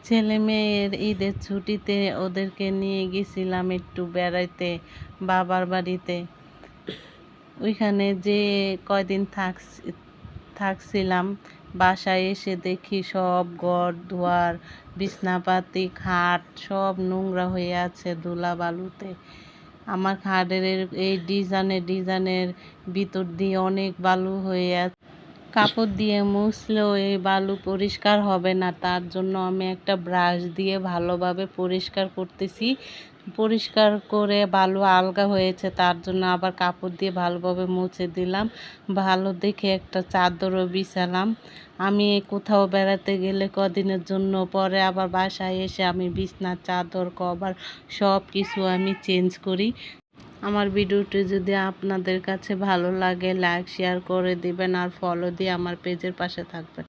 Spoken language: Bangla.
ছেলে মেয়ের ঈদের ছুটিতে ওদেরকে নিয়ে গেছিলাম একটু বেড়াইতে বাবার বাড়িতে। ওইখানে যে কয়দিন থাকছিলাম, বাসায় এসে দেখি সব ঘর দুয়ার, বিছনাপাতি, খাট সব নোংরা হয়ে আছে ধুলা বালুতে। আমার খাটের এই ডিজাইনের ভিতর দিয়ে অনেক বালু হয়ে আছে। কাপড় দিয়ে মুছলেও এই বালু পরিষ্কার হবে না, তার জন্য আমি একটা ব্রাশ দিয়ে ভালোভাবে পরিষ্কার করতেছি। পরিষ্কার করে বালু আলগা হয়েছে, তার জন্য আবার কাপড় দিয়ে ভালোভাবে মুছে দিলাম। ভালো দেখে একটা চাদরও বিছালাম। আমি কোথাও বেড়াতে গেলে কদিনের জন্য, পরে আবার বাসায় এসে আমি বিছনার চাদর কভার সব কিছু আমি চেঞ্জ করি। আমার ভিডিওটি যদি আপনাদের কাছে ভালো লাগে, লাইক শেয়ার করে দিবেন আর ফলো দিয়ে আমার পেজের পাশে থাকবেন।